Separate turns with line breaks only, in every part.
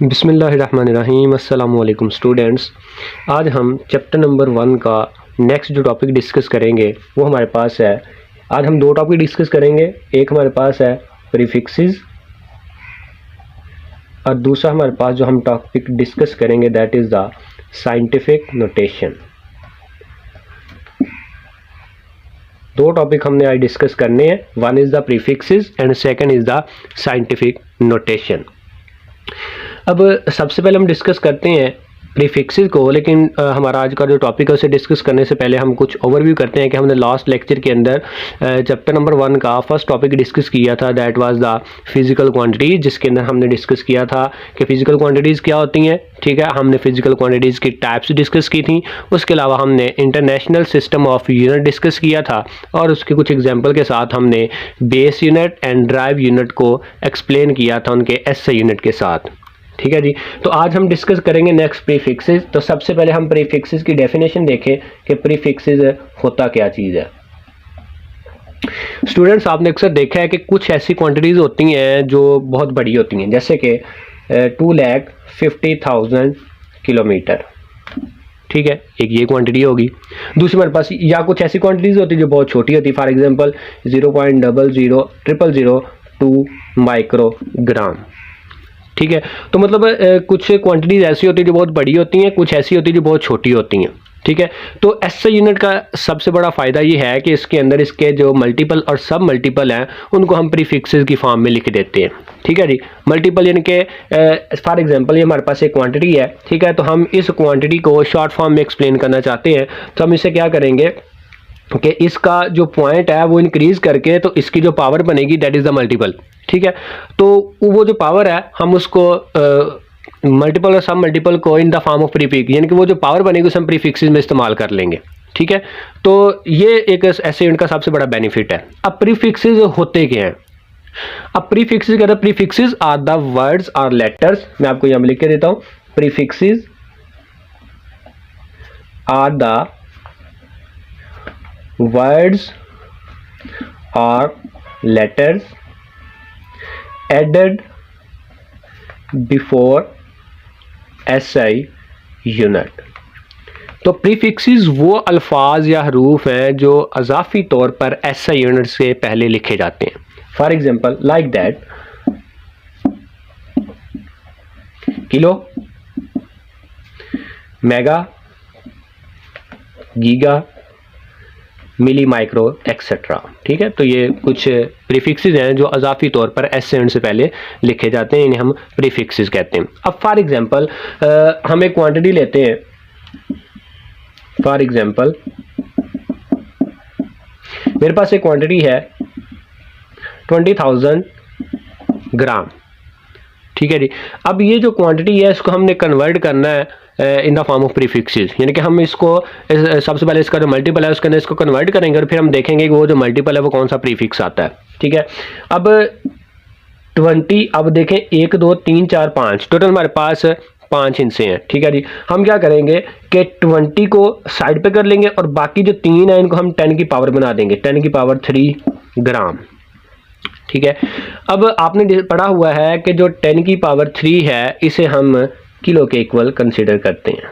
बिस्मिल्लाहिर्रहमानिर्रहीम। अस्सलामु अलैकुम स्टूडेंट्स। आज हम चैप्टर नंबर 1 का नेक्स्ट जो टॉपिक डिस्कस करेंगे वो हमारे पास है। आज हम दो टॉपिक डिस्कस करेंगे। एक हमारे पास है प्रीफिक्सेस और दूसरा हमारे पास जो हम टॉपिक डिस्कस करेंगे that is the scientific notation. दो टॉपिक हमने आज डिस्कस करने हैं। One is the prefixes and second is the scientific notation. अब सबसे पहले हम डिस्कस करते हैं प्रीफिक्सेस को, लेकिन हमारा आज का जो टॉपिक है उसे डिस्कस करने से पहले हम कुछ ओवरव्यू करते हैं कि हमने लास्ट लेक्चर के अंदर चैप्टर नंबर 1 का फर्स्ट टॉपिक डिस्कस किया था that was the physical quantities, जिसके अंदर हमने डिस्कस किया था कि फिजिकल क्वांटिटीज़ क्या होती हैं। ठीक है, हमने फिजिकल क्वांटिटीज़ की टाइप्स डिस्कस की थी। उसके अलावा हमने international system of unit discuss किया था और उसके कुछ एग्जाम्पल के साथ हमने base unit and drive unit को एक्सप्लेन किया था उनके एसआई यूनिट के साथ। ठीक है जी, तो आज हम डिस्कस करेंगे नेक्स्ट प्रीफिक्सेस। तो सबसे पहले हम प्रीफिक्सेस की डेफिनेशन देखें कि प्रीफिक्सेस होता क्या चीज़ है। स्टूडेंट्स, आपने अक्सर देखा है कि कुछ ऐसी क्वांटिटीज़ होती हैं जो बहुत बड़ी होती हैं, जैसे कि 2,50,000 किलोमीटर। ठीक है, एक ये क्वांटिटी होगी। दूसरी हमारे पास या कुछ ऐसी क्वांटिटीज़ होती है जो बहुत छोटी होती है, फॉर एग्जांपल 0.00002 माइक्रोग्राम। ठीक है, तो मतलब कुछ क्वांटिटीज़ ऐसी होती है जो बहुत बड़ी होती हैं, कुछ ऐसी होती है जो बहुत छोटी होती हैं। ठीक है, तो एसआई यूनिट का सबसे बड़ा फ़ायदा ये है कि इसके अंदर इसके जो मल्टीपल और सब मल्टीपल हैं उनको हम प्रीफिक्सेस की फॉर्म में लिख देते हैं। ठीक है जी, मल्टीपल यानी कि फॉर एग्जांपल ये हमारे पास एक क्वांटिटी है। ठीक है, तो हम इस क्वांटिटी को शॉर्ट फॉर्म में एक्सप्लेन करना चाहते हैं, तो हम इसे क्या करेंगे कि इसका जो पॉइंट है वो इंक्रीज करके तो इसकी जो पावर बनेगी दैट इज़ द मल्टीपल। ठीक है, तो वो जो पावर है हम उसको मल्टीपल और सब मल्टीपल को in the form of prefix, यानी कि वो जो पावर बनेगी उसे हम प्रीफिक्सेस में इस्तेमाल कर लेंगे। ठीक है, तो ये एक ऐसे यूनिट का सबसे बड़ा बेनिफिट है। अब प्रीफिक्सेस होते क्या हैं? अब प्रीफिक्सेस कहते हैं प्रीफिक्सेस आर द वर्ड्स और लेटर्स। मैं आपको यहाँ लिख के देता हूँ, prefixes are the words or letters added before SI unit। तो प्रीफिक्सेस वो अल्फाज या हरूफ हैं जो अजाफी तौर पर SI यूनिट से पहले लिखे जाते हैं। For example like that kilo, mega, giga, milli, micro etcetera. ठीक है, तो ये कुछ प्रीफिक्सेस हैं जो अजाफी तौर पर SI यूनिट से पहले लिखे जाते हैं, इन्हें हम प्रीफिक्सेस कहते हैं। अब फॉर एग्जांपल हम एक क्वांटिटी लेते हैं। फॉर एग्जांपल मेरे पास एक क्वांटिटी है 20,000 ग्राम। ठीक है जी, अब ये जो क्वांटिटी है इसको हमने कन्वर्ट करना है in the form of prefixes, यानी कि हम इसको सबसे पहले इसका जो मल्टीपल है उसके अंदर इसको कन्वर्ट करेंगे और फिर हम देखेंगे कि वो जो मल्टीपल है वो कौन सा प्रीफिक्स आता है। ठीक है, अब 20, अब देखें 1 2 3 4 5 टोटल हमारे पास 5 हिस्से हैं। ठीक है जी, हम क्या करेंगे कि 20 को साइड पे कर लेंगे और बाकी जो 3 है इनको हम 10 की पावर बना देंगे, 10 की पावर 3 ग्राम। ठीक है, अब आपने पढ़ा हुआ है कि जो 10 की पावर 3 है इसे हम किलो के इक्वल कंसीडर करते हैं।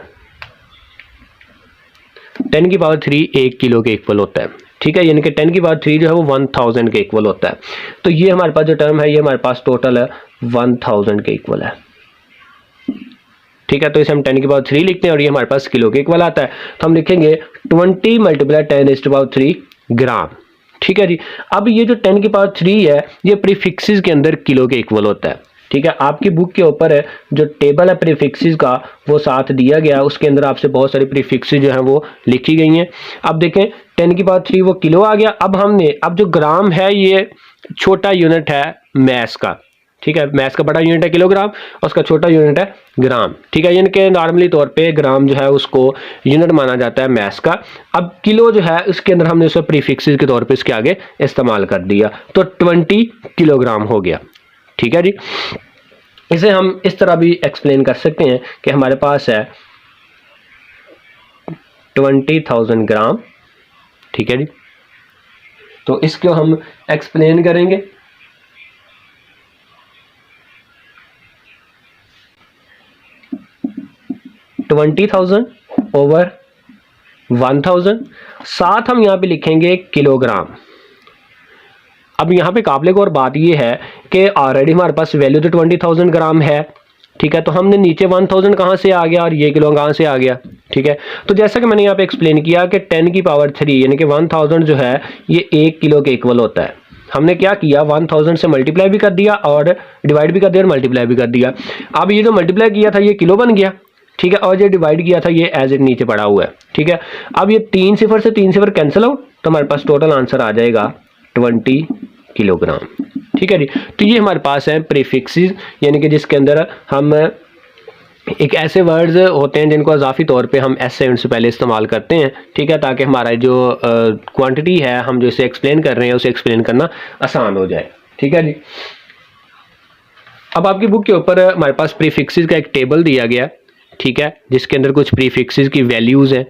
10 की पावर 3 1 किलो के इक्वल होता है। ठीक है, यानी कि 10 की पावर 3 जो है वो 1000 के इक्वल होता है। तो ये हमारे पास जो टर्म है ये हमारे पास टोटल है 1000 के इक्वल है। ठीक है, तो इसे हम 10 की पावर 3 लिखते हैं और ये हमारे पास किलो के इक्वल आता है, तो हम लिखेंगे 20 मल्टीप्लाई 10 टू पावर 3 ग्राम। ठीक है जी, अब ये जो 10 की पावर 3 है ये प्रीफिक्सेस के अंदर किलो के इक्वल होता है। ठीक है, आपकी बुक के ऊपर है जो टेबल है प्रीफिक्सेस का वो साथ दिया गया, उसके अंदर आपसे बहुत सारी प्रीफिक्सेस जो हैं वो लिखी गई हैं। अब देखें 10 की पावर 3 वो किलो आ गया। अब जो ग्राम है ये छोटा यूनिट है मैस का। ठीक है, मैस का बड़ा यूनिट है किलोग्राम और उसका छोटा यूनिट है ग्राम। ठीक है, यानी कि नॉर्मली तौर पे ग्राम जो है उसको यूनिट माना जाता है मैस का। अब किलो जो है उसके अंदर हमने उसे प्रीफिक्सेस के तौर पे इसके आगे इस्तेमाल कर दिया, तो 20 किलोग्राम हो गया। ठीक है जी, इसे हम इस तरह भी एक्सप्लेन कर सकते हैं कि हमारे पास है 20,000 ग्राम। ठीक है जी, तो इसको हम एक्सप्लेन करेंगे 20,000 ओवर 1000, साथ हम यहाँ पे लिखेंगे किलोग्राम। अब यहाँ पे काबिल गौर बात ये है कि ऑलरेडी हमारे पास वैल्यू तो 20,000 ग्राम है, ठीक है, तो हमने नीचे 1000 कहाँ से आ गया और ये किलो कहाँ से आ गया, ठीक है। तो जैसा कि मैंने यहाँ पे एक्सप्लेन किया कि 10 की पावर 3 यानी कि 1000 जो है ये 1 किलो के इक्वल होता है। हमने क्या किया, 1000 से मल्टीप्लाई भी कर दिया और डिवाइड भी कर दिया और मल्टीप्लाई भी कर दिया। अब ये जो मल्टीप्लाई किया था ये किलो बन गया, ठीक है, और ये डिवाइड किया था ये एज इट नीचे पड़ा हुआ है, ठीक है। अब ये 3 सिफर से 3 सिफर कैंसिल आउट, तो हमारे पास टोटल आंसर आ जाएगा 20 किलोग्राम, ठीक है जी। तो ये हमारे पास है प्रीफिक्सेस, यानी कि जिसके अंदर हम एक ऐसे वर्ड्स होते हैं जिनको इजाफी तौर पे हम एस साउंड से पहले इस्तेमाल करते हैं, ठीक है, ताकि हमारा जो क्वांटिटी है हम जो इसे एक्सप्लेन कर रहे हैं उसे एक्सप्लेन करना आसान हो जाए, ठीक है जी। अब आपकी बुक के ऊपर हमारे पास प्रीफिक्सेस का एक टेबल दिया गया, ठीक है, जिसके अंदर कुछ प्रीफिक्सेस की वैल्यूज़ हैं,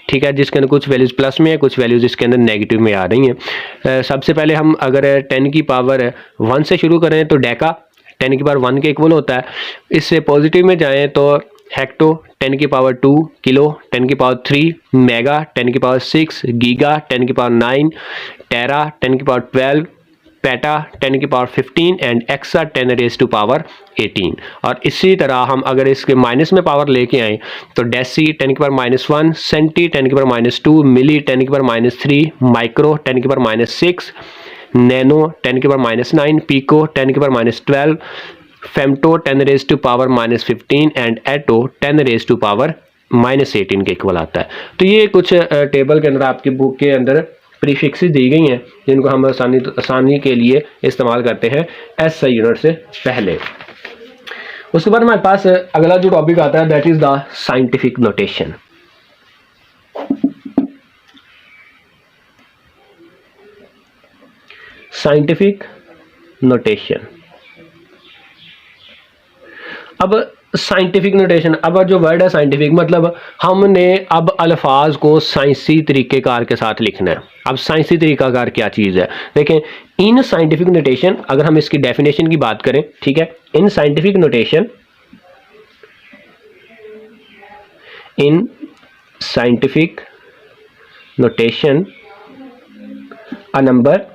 ठीक है, जिसके अंदर कुछ वैल्यूज़ प्लस में है, कुछ वैल्यूज़ इसके अंदर नेगेटिव में आ रही हैं। सबसे पहले हम अगर 10 की पावर 1 से शुरू करें तो डेका 10 की पावर 1 के इक्वल होता है। इससे पॉजिटिव में जाएं तो हेक्टो 10 की पावर 2, किलो 10 की पावर 3, मेगा 10 की पावर 6, गीगा 10 की पावर 9, टेरा 10 की पावर 12, पेटा 10 की power 15 and exa 10 raise to power 18। और इसी तरह हम अगर इसके माइनस में पावर लेके आए तो डेसी 10 की पावर -1, सेंटी 10 की पावर -2, मिली 10 की पावर -3, माइक्रो 10 की पावर -6, नैनो 10 की पावर -9, पीको 10 की power -12, femto 10 raise to power -15 and atto 10 raise to power -18 के इक्वल आता है। तो ये कुछ टेबल के अंदर आपकी बुक के अंदर प्रीफिक्सेस दी गई हैं जिनको हम आसानी के लिए इस्तेमाल करते हैं एस आई यूनिट से पहले। उसके बाद हमारे पास अगला जो टॉपिक आता है that is the scientific notation. Scientific notation, अब साइंटिफिक नोटेशन, अब जो वर्ड है साइंटिफिक मतलब हमने अब अल्फाज को साइंसी तरीक़ेकार के साथ लिखना है। अब साइंसी तरीक़ाकार क्या चीज़ है, देखें, इन साइंटिफिक नोटेशन अगर हम इसकी डेफिनेशन की बात करें, ठीक है, इन scientific notation, in scientific notation a number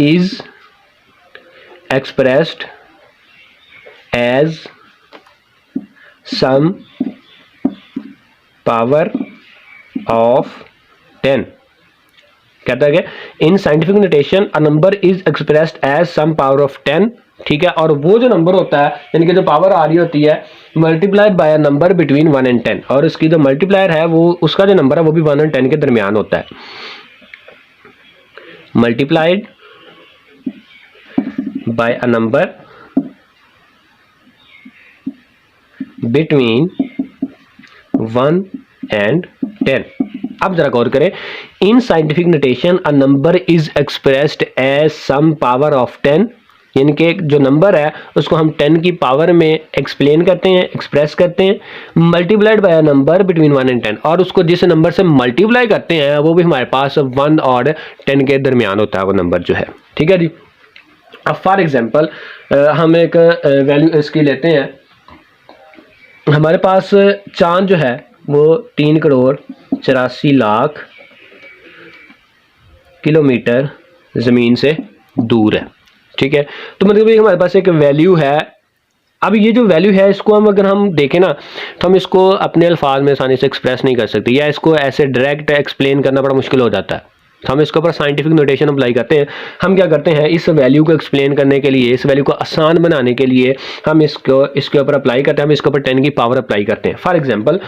is expressed as some power of 10। कहता है कि in scientific notation a number is expressed as some power of 10, ठीक है, और वो जो नंबर होता है यानी कि जो पावर आ रही होती है multiplied by a number between 1 and 10, और उसकी जो मल्टीप्लायर है वो उसका जो नंबर है वो भी 1 and 10 के दरमियान होता है। Multiplied by a number between 1 and 10। अब जरा गौर करें, in scientific notation a number is expressed as some power of 10, यानी कि जो नंबर है उसको हम 10 की पावर में एक्सप्लेन करते हैं, एक्सप्रेस करते हैं, multiplied by a number between 1 and 10, और उसको जिस नंबर से मल्टीप्लाई करते हैं वो भी हमारे पास 1 और 10 के दरमियान होता है वो नंबर जो है, ठीक है जी। अब फॉर एग्जांपल हम एक वैल्यू इसकी लेते हैं, हमारे पास चांद जो है वो 3,84,00,000 किलोमीटर ज़मीन से दूर है, ठीक है। तो मतलब ये हमारे पास एक वैल्यू है। अब ये जो वैल्यू है इसको हम अगर हम देखें ना तो हम इसको अपने अल्फाज में आसानी से एक्सप्रेस नहीं कर सकते, या इसको ऐसे डायरेक्ट एक्सप्लेन करना बड़ा मुश्किल हो जाता है। तो हम इसके ऊपर साइंटिफिक नोटेशन अप्लाई करते हैं। हम क्या करते हैं, इस वैल्यू को एक्सप्लेन करने के लिए, इस वैल्यू को आसान बनाने के लिए हम इसके ऊपर अप्लाई करते हैं, हम इसके ऊपर 10 की पावर अप्लाई करते हैं। फॉर एग्जांपल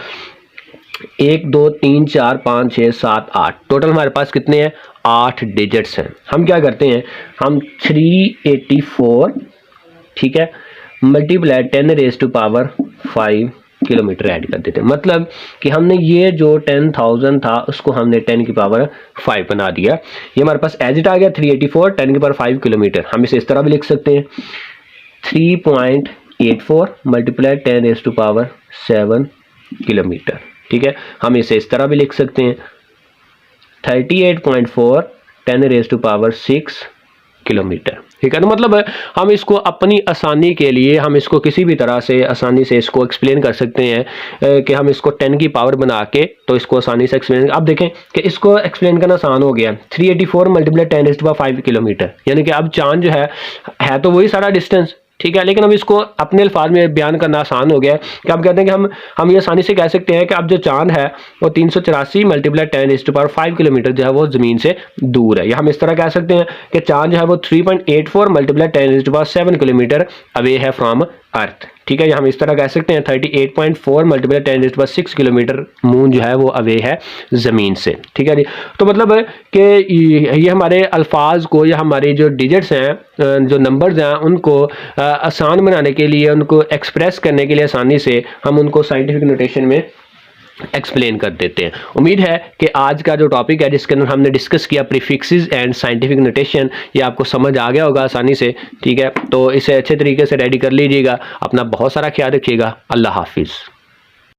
1 2 3 4 5 6 7 8 टोटल हमारे पास कितने हैं, 8 डिजिट्स हैं। हम क्या करते हैं, हम 384, ठीक है, multiply 10 raise to power 5 kilometre add कर देते हैं। मतलब कि हमने ये जो 10,000 था उसको हमने 10 की पावर 5 बना दिया। ये हमारे पास एज इट आ गया 384 10 की पावर 5 किलोमीटर। हम इसे इस तरह भी लिख सकते हैं 3.84 multiply 10 raise to power 7 kilometre, ठीक है। हम इसे इस तरह भी लिख सकते हैं 38.4 10 रेज टू पावर 6 किलोमीटर। ठीक है। तो मतलब हम इसको अपनी आसानी के लिए हम इसको किसी भी तरह से आसानी से इसको एक्सप्लेन कर सकते हैं कि हम इसको 10 की पावर बना के तो इसको आसानी से एक्सप्लेन। अब देखें कि इसको एक्सप्लेन करना आसान हो गया, 384 मल्टीप्लाई 10⁵ किलोमीटर, यानी कि अब चांद जो है तो वही सारा डिस्टेंस, ठीक है, लेकिन अब इसको अपने अल्फाज में बयान करना आसान हो गया है कि आप कहते हैं कि हम ये आसानी से कह सकते हैं कि अब जो चांद है वो 384 मल्टीप्लाई 10⁵ किलोमीटर जो है वो ज़मीन से दूर है। या हम इस तरह कह सकते हैं कि चांद जो है वो 3.84 मल्टीप्लाई 10⁻7 किलोमीटर अवे है फ्रॉम अर्थ, ठीक है। या हम इस तरह कह सकते हैं 38.4 मल्टीप्लाई 10⁻6 किलोमीटर मून जो है वो अवे है ज़मीन से, ठीक है जी। तो मतलब कि ये हमारे अल्फाज को या हमारे जो डिजिट्स हैं, जो नंबर्स हैं, उनको आसान बनाने के लिए, उनको एक्सप्रेस करने के लिए आसानी से हम उनको साइंटिफिक नोटेशन में एक्सप्लेन कर देते हैं। उम्मीद है कि आज का जो टॉपिक है जिसके अंदर हमने डिस्कस किया प्रीफिक्सेस एंड साइंटिफिक नोटेशन, ये आपको समझ आ गया होगा आसानी से, ठीक है। तो इसे अच्छे तरीके से रेडी कर लीजिएगा। अपना बहुत सारा ख्याल रखिएगा। अल्लाह हाफिज़।